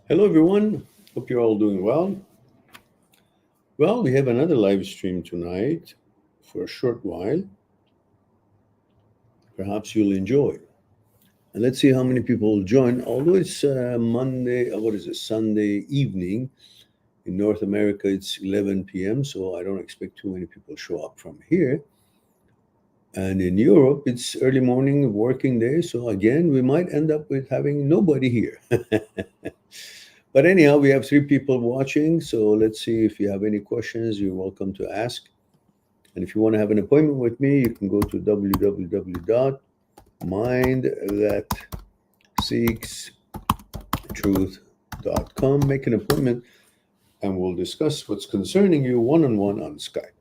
Hello, everyone. Hope you're all doing well. Well, we have another live stream tonight for a short while. Perhaps you'll enjoy. And let's see how many people will join. Although it's Monday, what is it, Sunday evening. In North America, it's 11 p.m., so I don't expect too many people to show up from here. And in Europe, it's early morning, working day. So again, we might end up with having nobody here. But anyhow, we have three people watching. So let's see if you have any questions, you're welcome to ask. And if you want to have an appointment with me, you can go to www.mindthatseekstruth.com, make an appointment, and we'll discuss what's concerning you one on one on Skype.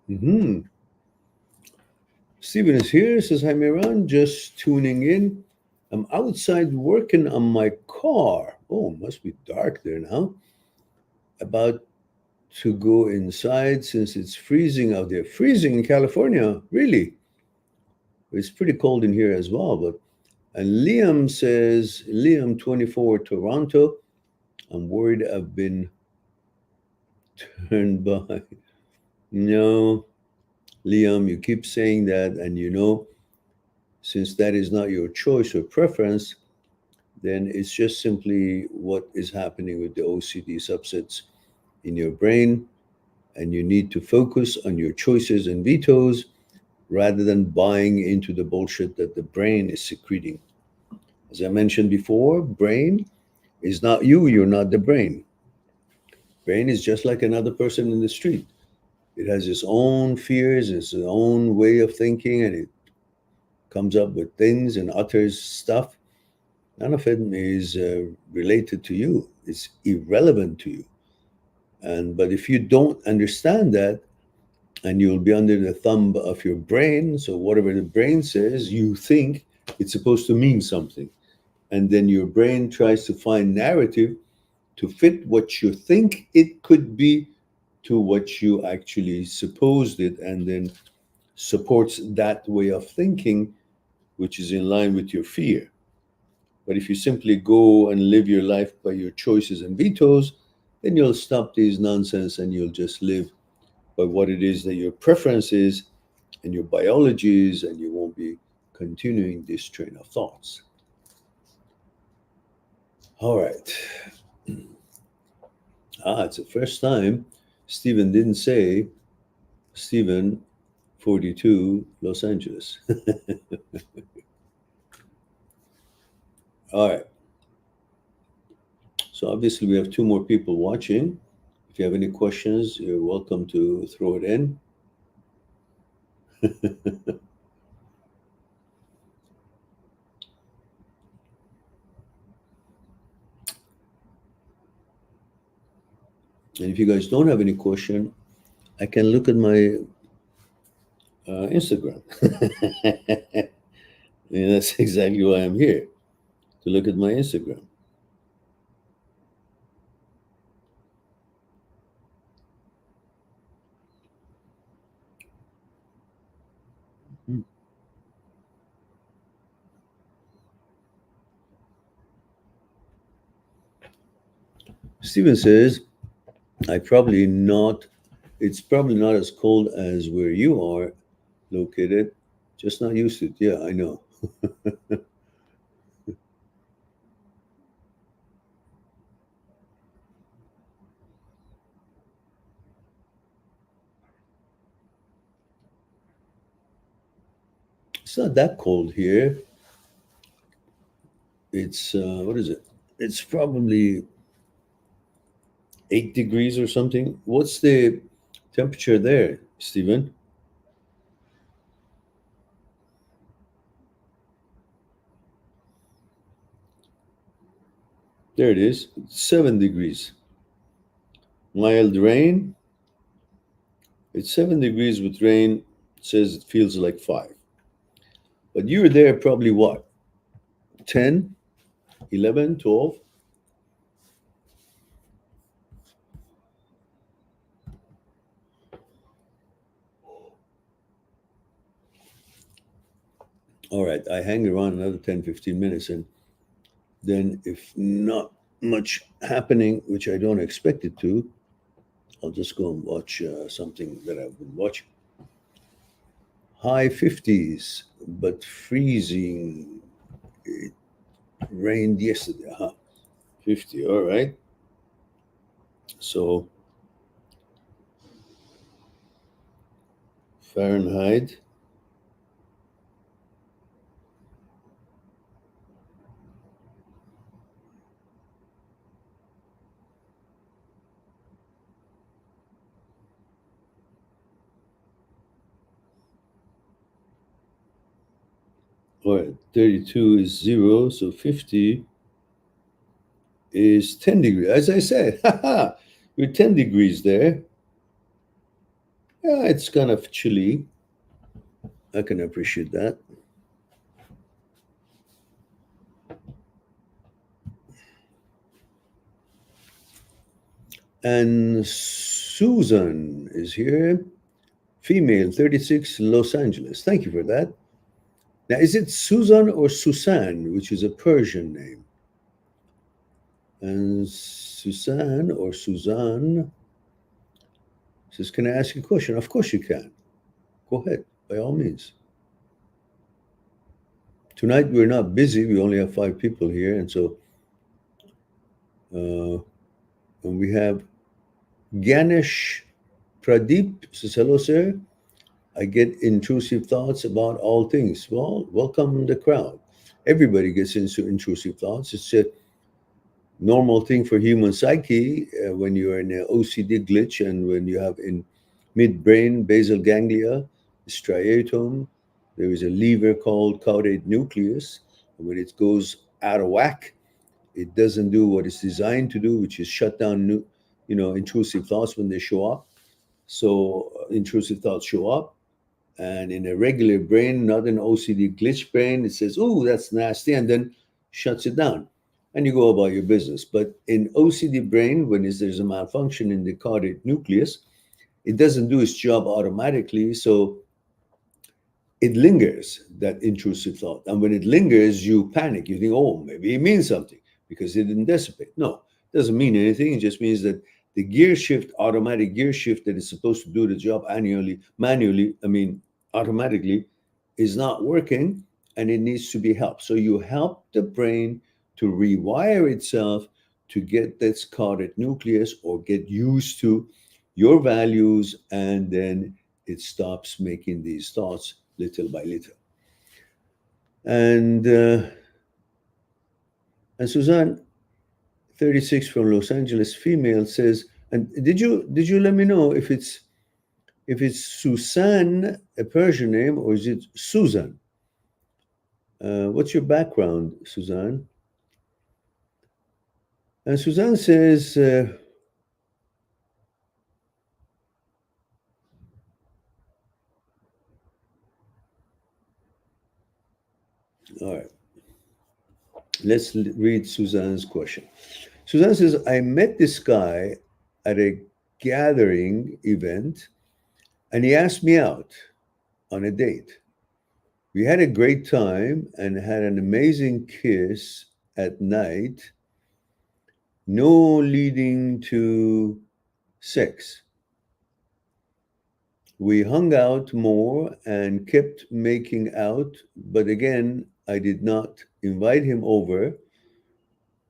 Mm-hmm. Stephen is here, says hi Miran, just tuning in. I'm outside working on my car. Oh, must be dark there now. About to go inside since it's freezing out there. Freezing in California, really? It's pretty cold in here as well. But and Liam says, Liam 24 Toronto. I'm worried I've been turned by. No, Liam, you keep saying that, and since that is not your choice or preference, then it's just simply what is happening with the OCD subsets in your brain, and you need to focus on your choices and vetoes rather than buying into the bullshit that the brain is secreting. As I mentioned before, brain is not you, you're not the brain. Brain is just like another person in the street. It has its own fears, its own way of thinking, and it comes up with things and utters stuff. None of it is related to you. It's irrelevant to you. And but if you don't understand that, and you'll be under the thumb of your brain, so whatever the brain says, you think it's supposed to mean something, and then your brain tries to find narrative to fit what you think it could be to what you actually supposed it, and then supports that way of thinking, which is in line with your fear. But if you simply go and live your life by your choices and vetoes, then you'll stop these nonsense and you'll just live by what it is that your preference is and your biology is, and you won't be continuing this train of thoughts. All right. It's the first time Stephen didn't say Stephen 42, Los Angeles. All right. So obviously we have two more people watching. If you have any questions, you're welcome to throw it in. And if you guys don't have any question, I can look at my Instagram. And that's exactly why I'm here, to look at my Instagram. Steven says, it's probably not as cold as where you are located, just not used to it. Yeah, I know. It's not that cold here. It's what is it? It's probably 8 degrees or something. What's the temperature there, Stephen? There it is. 7 degrees. Mild rain. It's 7 degrees with rain. It says it feels like 5. But you were there probably what? 10, 11, 12? All right, I hang around another 10, 15 minutes. And then if not much happening, which I don't expect it to, I'll just go and watch something that I've been watching. High 50s, but freezing. It rained yesterday, huh? 50, all right. So Fahrenheit. All right, 32 is 0, so 50 is 10 degrees. As I said, you're 10 degrees there. Yeah, it's kind of chilly. I can appreciate that. And Susan is here, female, 36, Los Angeles. Thank you for that. Now, is it Susan or Susan, which is a Persian name? And Susan or Suzanne says, can I ask you a question? Of course you can. Go ahead, by all means. Tonight we're not busy. We only have 5 people here. And so and we have Ganesh Pradeep says, hello, sir. I get intrusive thoughts about all things. Well, welcome the crowd. Everybody gets into intrusive thoughts. It's a normal thing for human psyche when you're in an OCD glitch and when you have in midbrain basal ganglia, striatum, there is a lever called caudate nucleus. And when it goes out of whack, it doesn't do what it's designed to do, which is shut down intrusive thoughts when they show up. So intrusive thoughts show up. And in a regular brain, not an OCD glitch brain, it says, oh, that's nasty, and then shuts it down. And you go about your business. But in OCD brain, when there's a malfunction in the caudate nucleus, it doesn't do its job automatically. So it lingers, that intrusive thought. And when it lingers, you panic. You think, oh, maybe it means something because it didn't dissipate. No, it doesn't mean anything. It just means that the gear shift, automatic gear shift that is supposed to do the job automatically, is not working and it needs to be helped. So you help the brain to rewire itself to get this caudate nucleus or get used to your values, and then it stops making these thoughts little by little. And Suzanne, 36 from Los Angeles, female, says, and did you let me know if it's Susan, a Persian name, or is it Susan? What's your background, Suzanne? And Suzanne says, all right, let's read Suzanne's question. Suzanne says, I met this guy at a gathering event and he asked me out on a date. We had a great time and had an amazing kiss at night, no leading to sex. We hung out more and kept making out, but again, I did not invite him over.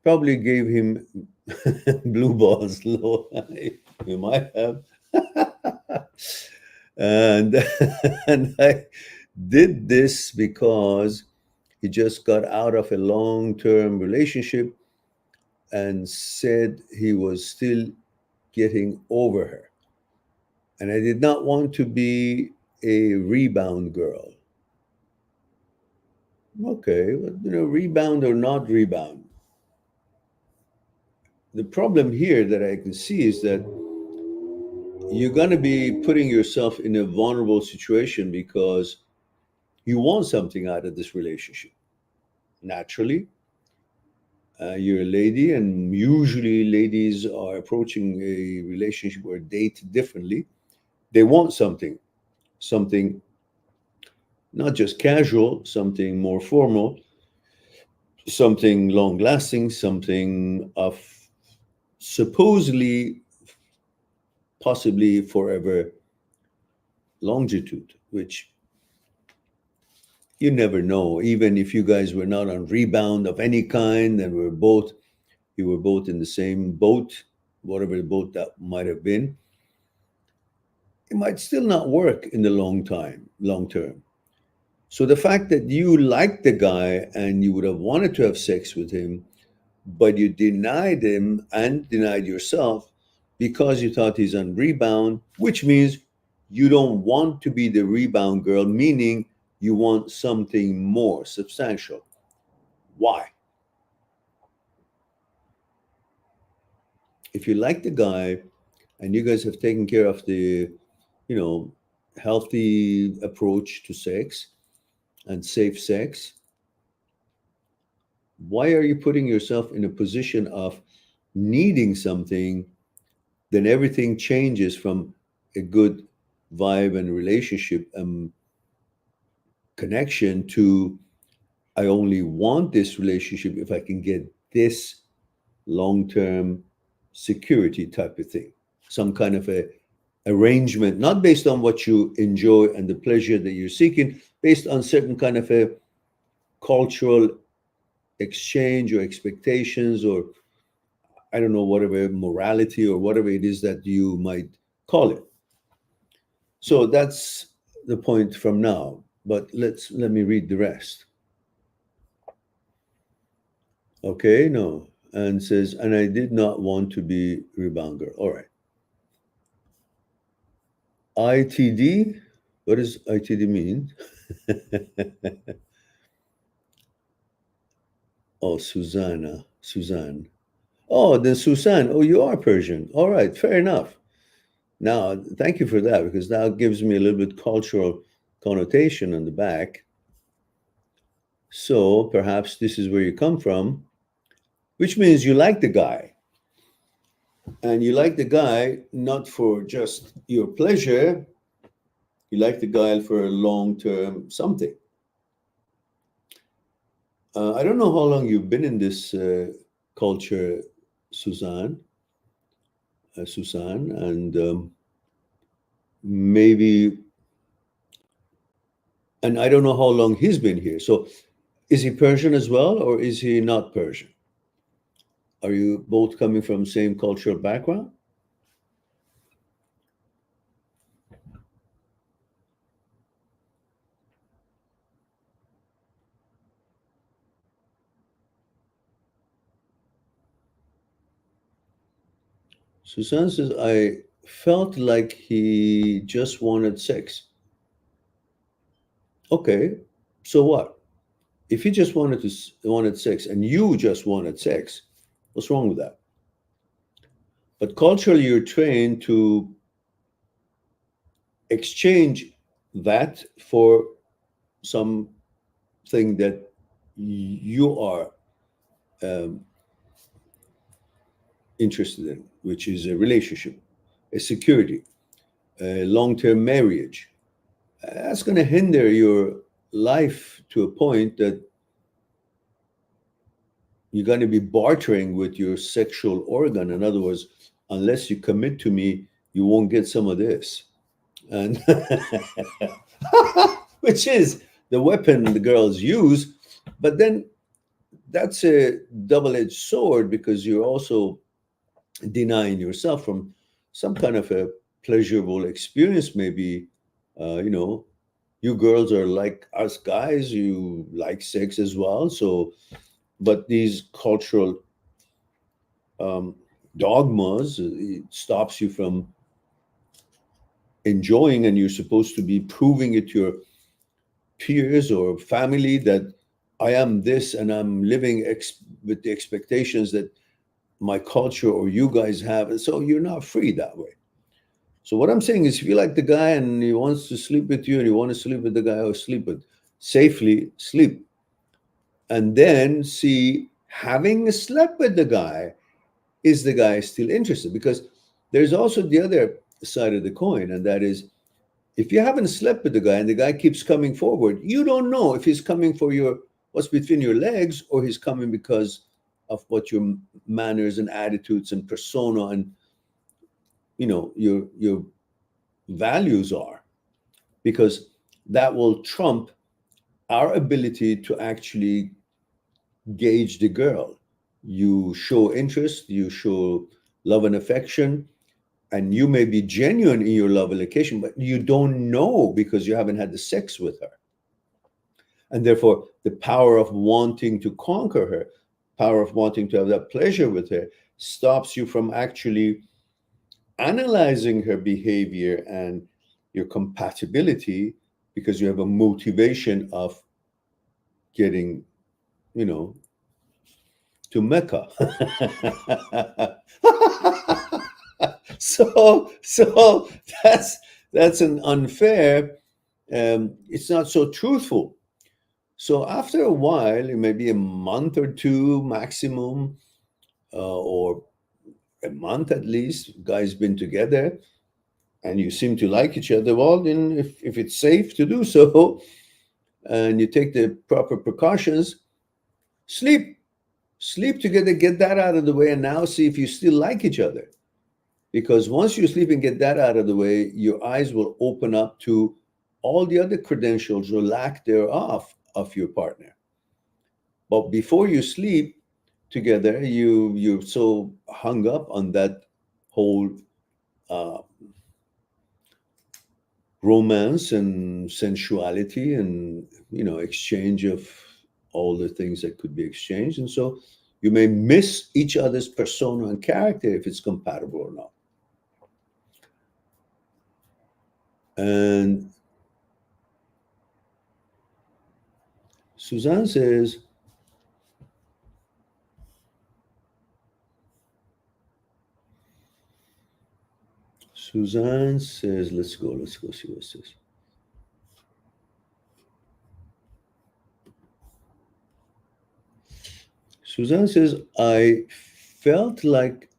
Probably gave him blue balls. Low. You might have. and and I did this because he just got out of a long-term relationship and said he was still getting over her. And I did not want to be a rebound girl. Okay, well, rebound or not rebound. The problem here that I can see is that you're going to be putting yourself in a vulnerable situation because you want something out of this relationship. Naturally, you're a lady, and usually ladies are approaching a relationship or a date differently. They want something not just casual, something more formal, something long lasting, something of supposedly, possibly forever longitude, which you never know. Even if you guys were not on rebound of any kind and you were both in the same boat, whatever the boat that might have been, it might still not work in the long term. So the fact that you liked the guy and you would have wanted to have sex with him, but you denied him and denied yourself because you thought he's on rebound, which means you don't want to be the rebound girl, meaning you want something more substantial. Why? If you like the guy and you guys have taken care of the, healthy approach to sex and safe sex, why are you putting yourself in a position of needing something? Then everything changes from a good vibe and relationship connection to I only want this relationship if I can get this long-term security type of thing, some kind of a arrangement, not based on what you enjoy and the pleasure that you're seeking, based on certain kind of a cultural exchange or expectations, or I don't know, whatever morality or whatever it is that you might call it. So that's the point from now. But let me read the rest. Okay, no. And says, and I did not want to be rebounder. All right. ITD? What does ITD mean? Oh, Suzanne. Oh, then Suzanne. Oh, you are Persian. All right, fair enough. Now, thank you for that, because now it gives me a little bit cultural connotation on the back. So perhaps this is where you come from, which means you like the guy. And you like the guy not for just your pleasure, you like the guy for a long-term something. I don't know how long you've been in this culture, Suzanne, and maybe, and I don't know how long he's been here. So is he Persian as well, or is he not Persian? Are you both coming from same cultural background? Suzanne says, I felt like he just wanted sex. Okay, so what? If he just wanted sex and you just wanted sex, what's wrong with that? But culturally, you're trained to exchange that for something that you are interested in, which is a relationship, a security, a long-term marriage. That's going to hinder your life to a point that you're going to be bartering with your sexual organ. In other words, unless you commit to me, you won't get some of this. And which is the weapon the girls use. But then that's a double-edged sword, because you're also denying yourself from some kind of a pleasurable experience, maybe, you girls are like us guys, you like sex as well. So, but these cultural um, dogmas, it stops you from enjoying, and you're supposed to be proving it to your peers or family that I am this, and I'm living with the expectations that my culture or you guys have. And so you're not free that way. So what I'm saying is, if you like the guy and he wants to sleep with you and you want to sleep with the guy or sleep with safely, sleep. And then see, having slept with the guy, is the guy still interested? Because there's also the other side of the coin, and that is, if you haven't slept with the guy and the guy keeps coming forward, you don't know if he's coming for your what's between your legs, or he's coming because of what your manners and attitudes and persona and your values are, because that will trump our ability to actually gauge the girl. You show interest, you show love and affection, and you may be genuine in your love allocation, but you don't know because you haven't had the sex with her. And therefore, the power of wanting to conquer her, power of wanting to have that pleasure with her, stops you from actually analyzing her behavior and your compatibility, because you have a motivation of getting, you know, to Mecca. So that's an unfair. It's not so truthful. So after a while, it may be a month or two maximum, or a month at least. Guys been together, and you seem to like each other. Well, then if it's safe to do so, and you take the proper precautions, sleep sleep together, get that out of the way, and now see if you still like each other. Because once you sleep and get that out of the way, your eyes will open up to all the other credentials or lack thereof of your partner. But before you sleep together, you're so hung up on that whole uh, romance and sensuality and exchange of all the things that could be exchanged, and so you may miss each other's persona and character if it's compatible or not. And Suzanne says, let's go see what it says. Suzanne says, I felt like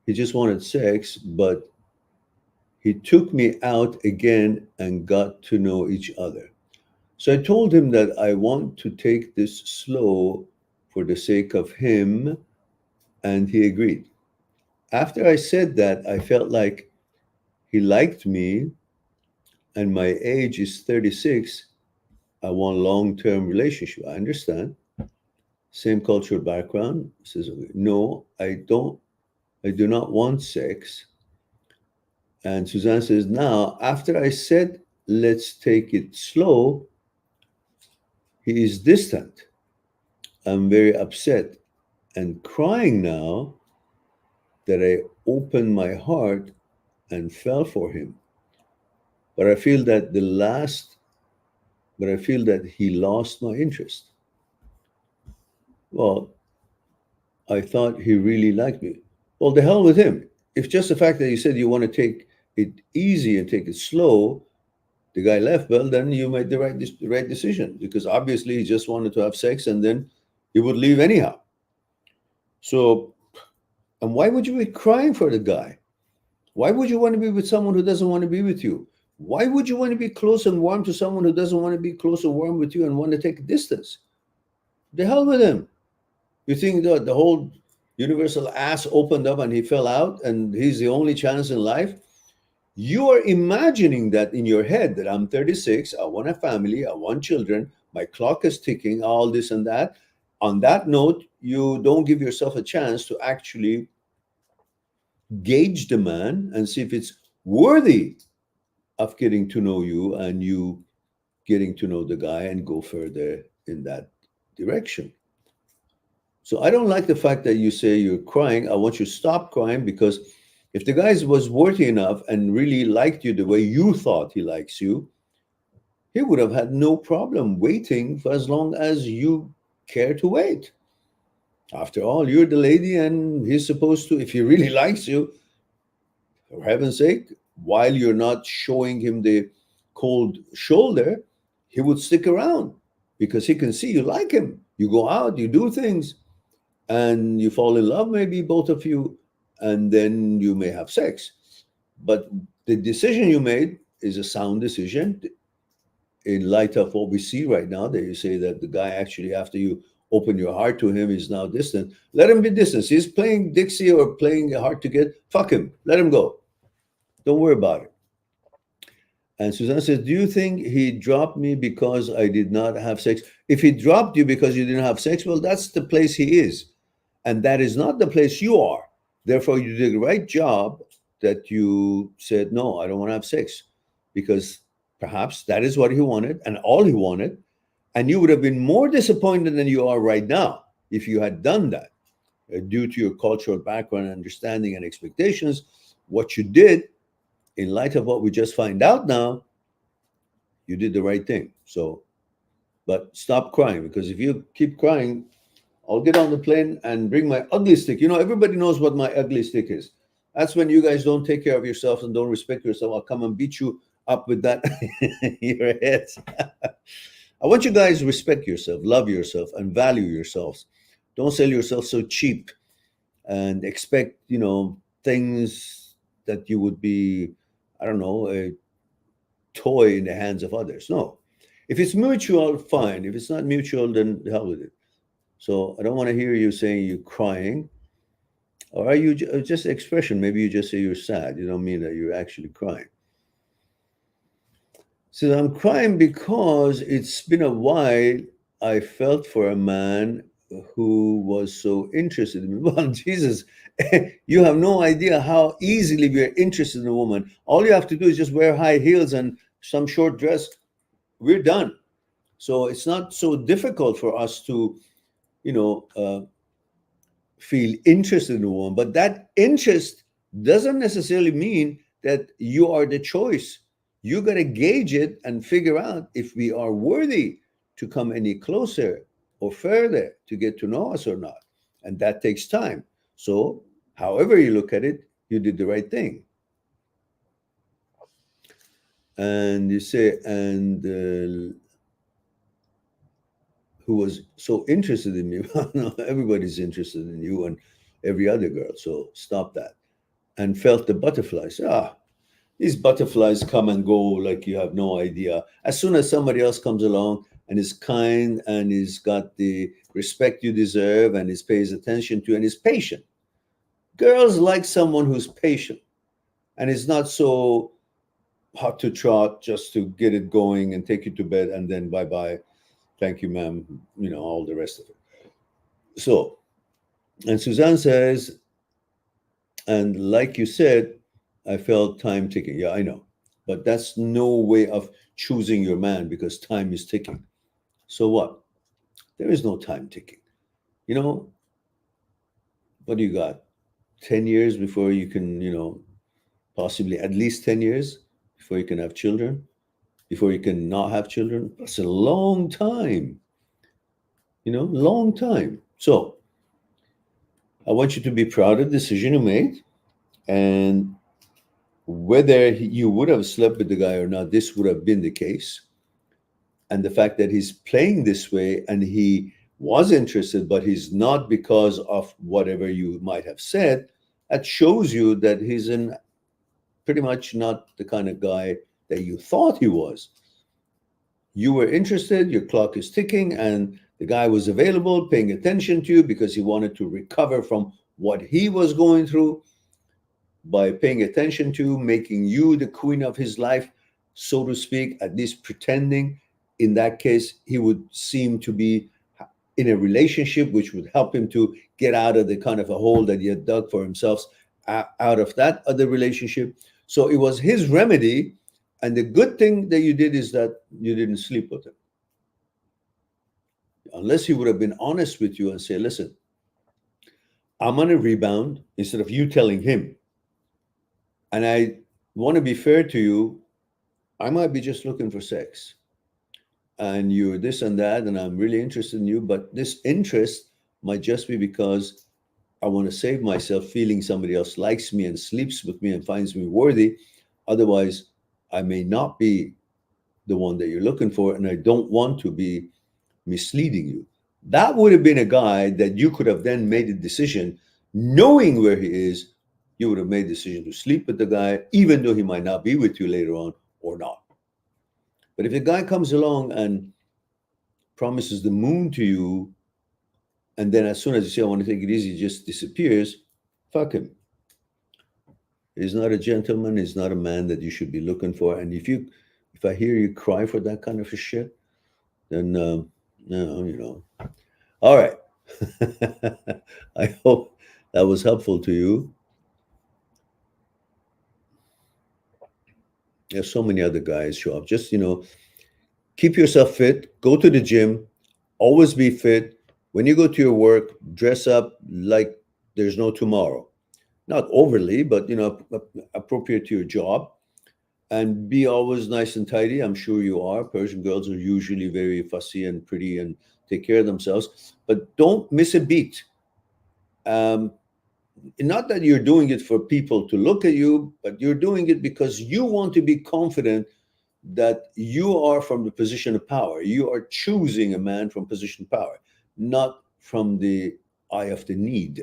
he just wanted sex, but he took me out again and got to know each other. So I told him that I want to take this slow for the sake of him, and he agreed. After I said that, I felt like he liked me, and my age is 36. I want long-term relationship. I understand. Same cultural background. Says, no, I don't. I do not want sex. And Suzanne says, now, after I said, let's take it slow, he is distant. I'm very upset and crying now that I opened my heart and fell for him. But I feel that he lost my interest. Well, I thought he really liked me. Well, the hell with him. If just the fact that you said you want to take it easy and take it slow, the guy left, well, then you made the right decision, because obviously he just wanted to have sex and then he would leave anyhow. So, and why would you be crying for the guy? Why would you want to be with someone who doesn't want to be with you? Why would you want to be close and warm to someone who doesn't want to be close or warm with you and want to take a distance? The hell with him. You think that the whole universal ass opened up and he fell out and he's the only chance in life? You are imagining that in your head, that I'm 36, I want a family, I want children, my clock is ticking, all this and that. On that note, you don't give yourself a chance to actually gauge the man and see if it's worthy of getting to know you and you getting to know the guy and go further in that direction. So I don't like the fact that you say you're crying. I want you to stop crying, because if the guy was worthy enough and really liked you the way you thought he likes you, he would have had no problem waiting for as long as you care to wait. After all, you're the lady, and he's supposed to, if he really likes you, for heaven's sake, while you're not showing him the cold shoulder, he would stick around because he can see you like him. You go out, you do things, and you fall in love, maybe both of you, and then you may have sex. But the decision you made is a sound decision in light of what we see right now, that you say that the guy actually, after you open your heart to him, is now distant. Let him be distant. He's playing Dixie or playing hard to get. Fuck him. Let him go. Don't worry about it. And Suzanne says, do you think he dropped me because I did not have sex? If he dropped you because you didn't have sex, well, that's the place he is. And that is not the place you are. Therefore, you did the right job that you said, no, I don't want to have sex. Because perhaps that is what he wanted and all he wanted. And you would have been more disappointed than you are right now if you had done that. Due to your cultural background, understanding, and expectations, what you did, in light of what we just find out now, you did the right thing. So, but stop crying, because if you keep crying, I'll get on the plane and bring my ugly stick. You know, everybody knows what my ugly stick is. That's when you guys don't take care of yourself and don't respect yourself. I'll come and beat you up with that in your heads. I want you guys to respect yourself, love yourself, and value yourselves. Don't sell yourself so cheap and expect, things that you would be, I don't know, a toy in the hands of others. No. If it's mutual, fine. If it's not mutual, then the hell with it. So I don't want to hear you saying you're crying. Or are you just expression? Maybe you just say you're sad. You don't mean that you're actually crying. So I'm crying because it's been a while I felt for a man who was so interested in me. Well, Jesus, you have no idea how easily we are interested in a woman. All you have to do is just wear high heels and some short dress. We're done. So it's not so difficult for us to, feel interested in a woman. But that interest doesn't necessarily mean that you are the choice. You got to gauge it and figure out if we are worthy to come any closer or further to get to know us or not. And that takes time. So, however you look at it, you did the right thing. And you say, and who was so interested in me? No, everybody's interested in you and every other girl. So stop that. And felt the butterflies. These butterflies come and go like you have no idea. As soon as somebody else comes along and is kind and is got the respect you deserve and is pays attention to and is patient. Girls like someone who's patient and is not so hot to trot just to get it going and take you to bed and then bye-bye. Thank you, ma'am. All the rest of it. So, and Suzanne says, and like you said, I felt time ticking. Yeah, I know. But that's no way of choosing your man because time is ticking. So what? There is no time ticking. What do you got? 10 years before you can, possibly at least 10 years before you can have children, before you can not have children. That's a long time. Long time. So I want you to be proud of the decision you made. And whether you would have slept with the guy or not, this would have been the case. And the fact that he's playing this way and he was interested, but he's not because of whatever you might have said, that shows you that he's pretty much not the kind of guy that you thought he was. You were interested, your clock is ticking, and the guy was available, paying attention to you because he wanted to recover from what he was going through. By paying attention to, making you the queen of his life, so to speak, at least pretending. In that case, he would seem to be in a relationship which would help him to get out of the kind of a hole that he had dug for himself out of that other relationship. So it was his remedy, And the good thing that you did is that you didn't sleep with him. Unless he would have been honest with you and say, listen, I'm on a rebound, instead of you telling him. And I want to be fair to you, I might be just looking for sex. And you're this and that, and I'm really interested in you. But this interest might just be because I want to save myself feeling somebody else likes me and sleeps with me and finds me worthy. Otherwise, I may not be the one that you're looking for, and I don't want to be misleading you. That would have been a guy that you could have then made a decision, knowing where he is. You would have made a decision to sleep with the guy, even though he might not be with you later on or not. But if a guy comes along and promises the moon to you, and then as soon as you say, I want to take it easy, he just disappears, fuck him. He's not a gentleman. He's not a man that you should be looking for. And if I hear you cry for that kind of a shit, then, no, you know. All right. I hope that was helpful to you. There's so many other guys show up. Just, keep yourself fit. Go to the gym. Always be fit. When you go to your work, dress up like there's no tomorrow. Not overly, but, appropriate to your job. And be always nice and tidy. I'm sure you are. Persian girls are usually very fussy and pretty and take care of themselves. But don't miss a beat. Not that you're doing it for people to look at you, but you're doing it because you want to be confident that you are from the position of power. You are choosing a man from position of power, not from the eye of the need.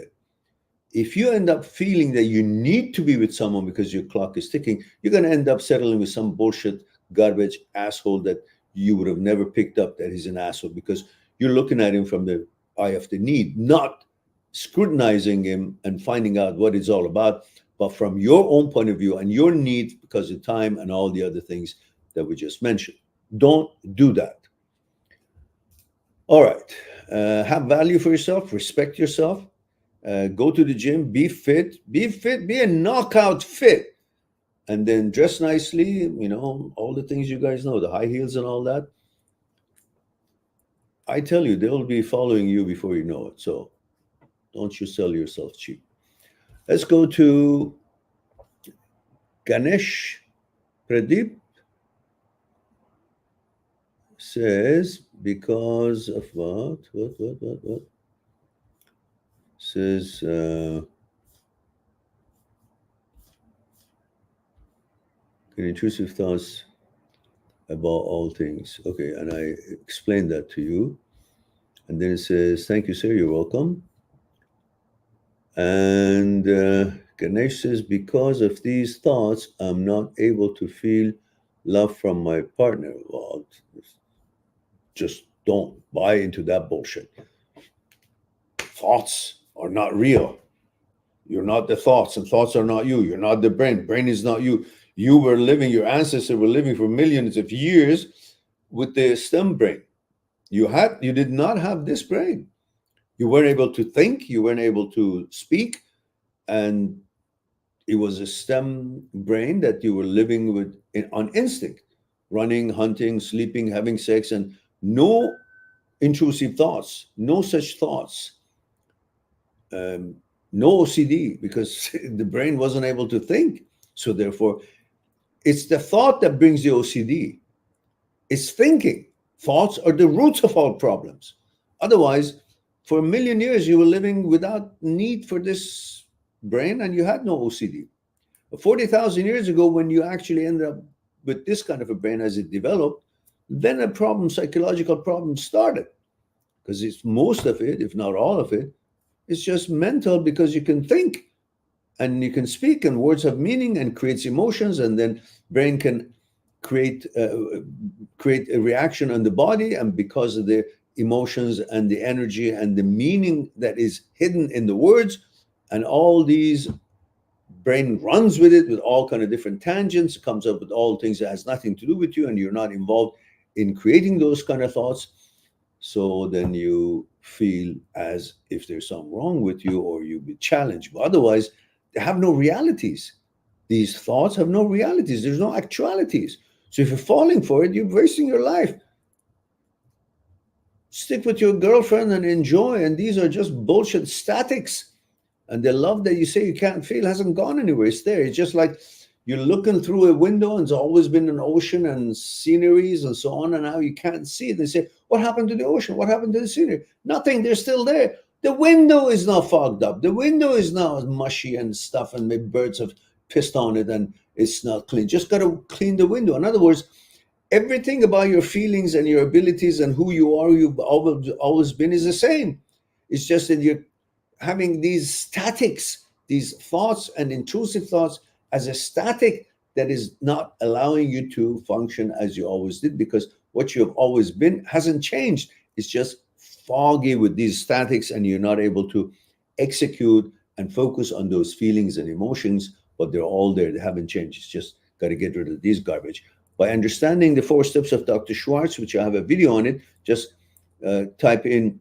If you end up feeling that you need to be with someone because your clock is ticking, you're going to end up settling with some bullshit, garbage asshole that you would have never picked up that he's an asshole, because you're looking at him from the eye of the need, not scrutinizing him and finding out what it's all about, but from your own point of view and your needs because of time and all the other things that we just mentioned. Don't do that. All right. Have value for yourself. Respect yourself. Go to the gym. Be fit. Be a knockout fit. And then dress nicely. All the things you guys know, the high heels and all that. I tell you, they'll be following you before you know it. So don't you sell yourself cheap. Let's go to Ganesh Pradeep. Says, because of what? Says, intrusive thoughts about all things. Okay, and I explained that to you. And then it says, thank you, sir, you're welcome. And Ganesh says, because of these thoughts, I'm not able to feel love from my partner. Well, just don't buy into that bullshit. Thoughts are not real. You're not the thoughts, and thoughts are not you. You're not the brain. Brain is not you. Your ancestors were living for millions of years with the stem brain. You did not have this brain. You weren't able to think. You weren't able to speak. And it was a stem brain that you were living with on instinct, running, hunting, sleeping, having sex, and no intrusive thoughts, no such thoughts. No OCD, because the brain wasn't able to think. So therefore, it's the thought that brings the OCD. It's thinking. Thoughts are the roots of all problems. Otherwise, for a million years, you were living without need for this brain and you had no OCD. 40,000 years ago, when you actually ended up with this kind of a brain as it developed, then a psychological problem started. Because it's most of it, if not all of it, it's just mental, because you can think and you can speak and words have meaning and creates emotions, and then brain can create a reaction on the body, and because of the emotions and the energy and the meaning that is hidden in the words and all these, brain runs with it with all kind of different tangents, comes up with all things that has nothing to do with you, and you're not involved in creating those kind of thoughts. So then you feel as if there's something wrong with you, or you be challenged. But otherwise, they have no realities. These thoughts have no realities. There's no actualities. So if you're falling for it, you're wasting your life. Stick with your girlfriend and enjoy. And these are just bullshit statics. And the love that you say you can't feel hasn't gone anywhere. It's there. It's just like you're looking through a window and it's always been an ocean and sceneries and so on. And now you can't see it. They say, what happened to the ocean? What happened to the scenery? Nothing. They're still there. The window is now fogged up. The window is now mushy and stuff, and maybe birds have pissed on it and it's not clean. Just got to clean the window. In other words, everything about your feelings and your abilities and who you are, you've always been, is the same. It's just that you're having these statics, these thoughts and intrusive thoughts as a static that is not allowing you to function as you always did, because what you have always been hasn't changed. It's just foggy with these statics, and you're not able to execute and focus on those feelings and emotions, but they're all there. They haven't changed. It's just got to get rid of these garbage. By understanding the 4 steps of Dr. Schwartz, which I have a video on it, just type in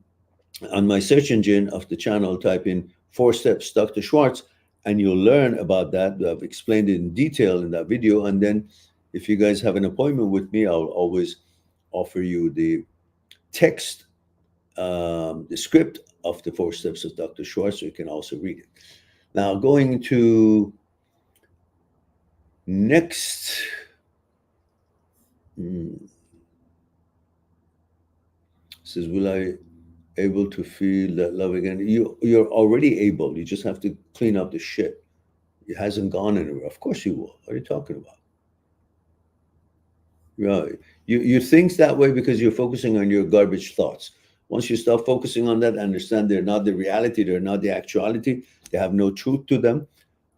on my search engine of the channel, type in 4 steps Dr. Schwartz, and you'll learn about that. I've explained it in detail in that video. And then if you guys have an appointment with me, I'll always offer you the text, the script of the 4 steps of Dr. Schwartz, so you can also read it. Now, going to next. Says, will I able to feel that love again? You're already able. You just have to clean up the shit. It hasn't gone anywhere. Of course you will. What are you talking about? Right. You think that way because you're focusing on your garbage thoughts. Once you start focusing on that, understand they're not the reality, they're not the actuality, they have no truth to them,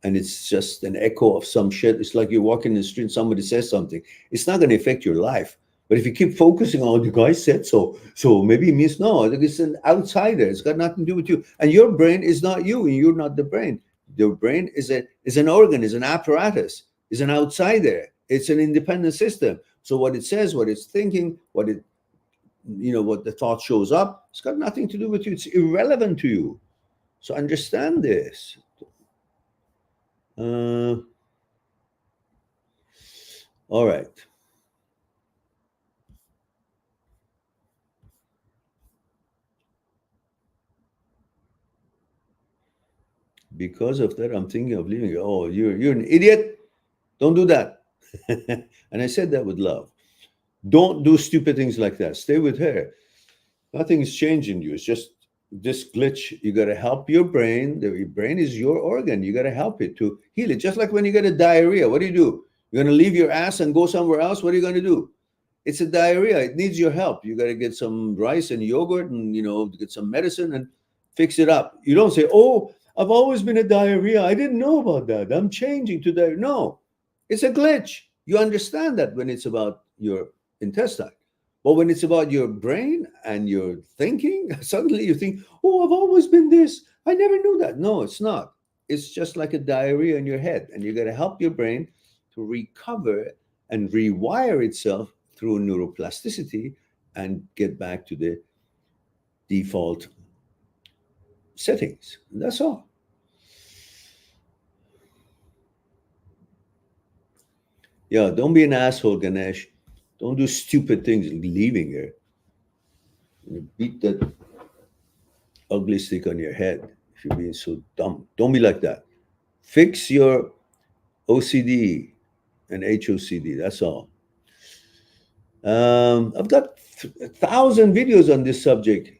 and it's just an echo of some shit. It's like you're walking in the street, somebody says something. It's not going to affect your life. But if you keep focusing on the guy said so maybe it means no, it's an outsider. It's got nothing to do with you. And your brain is not you, and you're not the brain. Your brain is an organ, is an apparatus, is an outsider. It's an independent system. So what it says, what it's thinking, what the thought shows up, it's got nothing to do with you. It's irrelevant to you. So understand this. All right. Because of that, I'm thinking of leaving. Oh, you're an idiot. Don't do that. And I said that with love. Don't do stupid things like that. Stay with her. Nothing is changing you. It's just this glitch. You got to help your brain. Your brain is your organ. You got to help it to heal it. Just like when you get a diarrhea, what do? You're going to leave your ass and go somewhere else? What are you going to do? It's a diarrhea. It needs your help. You got to get some rice and yogurt and, get some medicine and fix it up. You don't say, oh, I've always been a diarrhea. I didn't know about that. I'm changing to diarrhea. No, it's a glitch. You understand that when it's about your intestine. But when it's about your brain and your thinking, suddenly you think, oh, I've always been this. I never knew that. No, it's not. It's just like a diarrhea in your head. And you got to help your brain to recover and rewire itself through neuroplasticity and get back to the default settings. That's all. Yeah, don't be an asshole, Ganesh. Don't do stupid things leaving her. Beat that ugly stick on your head if you're being so dumb. Don't be like that. Fix your OCD and HOCD. That's all. I've got 1,000 videos on this subject.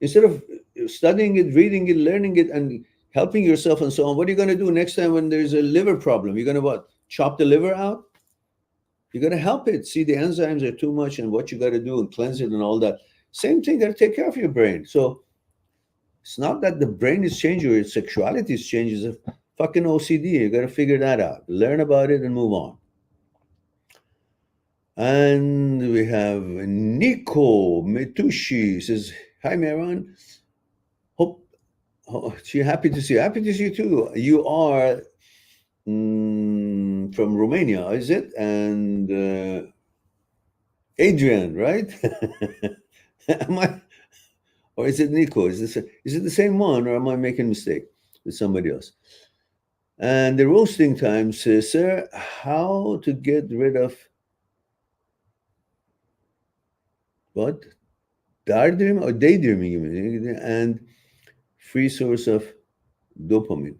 Instead of studying it, reading it, learning it, and helping yourself and so on, what are you going to do next time when there's a liver problem? You're going to what? Chop the liver out? You're going to help it. See, the enzymes are too much and what you got to do and cleanse it and all that. Same thing, got to take care of your brain. So it's not that the brain is changing or your sexuality is changing. It's a fucking OCD. You got to figure that out. Learn about it and move on. And we have Nico Metushi says, hi, Meron. Hope she's happy to see you. Happy to see you too. You are from Romania, is it? And Adrian, right? Am I, or is it Nico? Is it the same one, or am I making a mistake with somebody else? And the roasting time says, sir, how to get rid of what? Daydreaming or daydreaming, and free source of dopamine.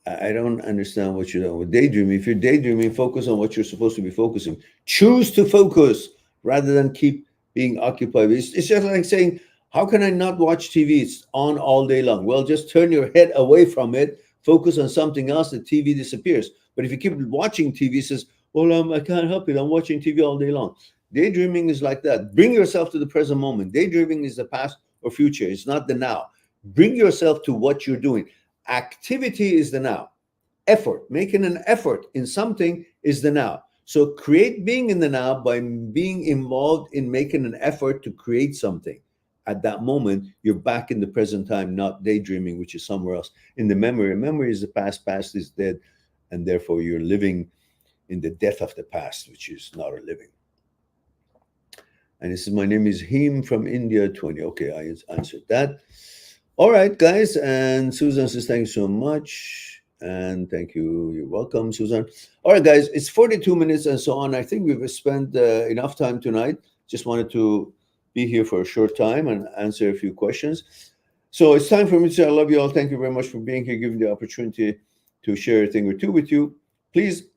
I don't understand what you're doing with daydreaming. If you're daydreaming, focus on what you're supposed to be focusing. Choose to focus rather than keep being occupied. It's just like saying, how can I not watch TV? It's on all day long. Well, just turn your head away from it, focus on something else, the TV disappears. But if you keep watching TV, it says, well, I can't help it. I'm watching TV all day long. Daydreaming is like that. Bring yourself to the present moment. Daydreaming is the past or future. It's not the now. Bring yourself to what you're doing. Activity is the now. Effort, making an effort in something is the now. So create being in the now by being involved in making an effort to create something. At that moment, you're back in the present time, not daydreaming, which is somewhere else. In the memory, memory is the past, past is dead, and therefore you're living in the death of the past, which is not a living. And this is, my name is Him from India 20. Okay, I answered that. All right, guys. And Susan says, thank you so much. And thank you. You're welcome, Susan. All right, guys, it's 42 minutes and so on. I think we've spent enough time tonight. Just wanted to be here for a short time and answer a few questions. So it's time for me to say I love you all. Thank you very much for being here, giving the opportunity to share a thing or two with you. Please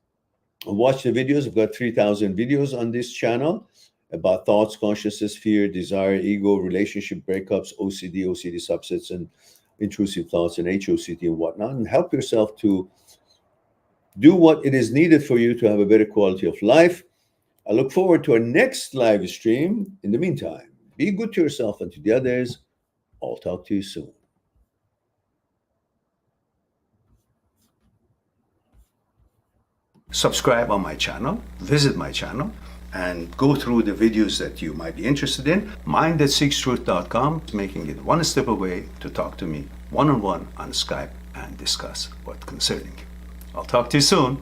watch the videos. I've got 3,000 videos on this channel about thoughts, consciousness, fear, desire, ego, relationship breakups, OCD subsets, and intrusive thoughts, and HOCD and whatnot, and help yourself to do what it is needed for you to have a better quality of life. I look forward to our next live stream. In the meantime, be good to yourself and to the others. I'll talk to you soon. Subscribe on my channel, visit my channel, and go through the videos that you might be interested in. Mind@seekstruth.com is making it one step away to talk to me one-on-one on Skype and discuss what's concerning you. I'll talk to you soon.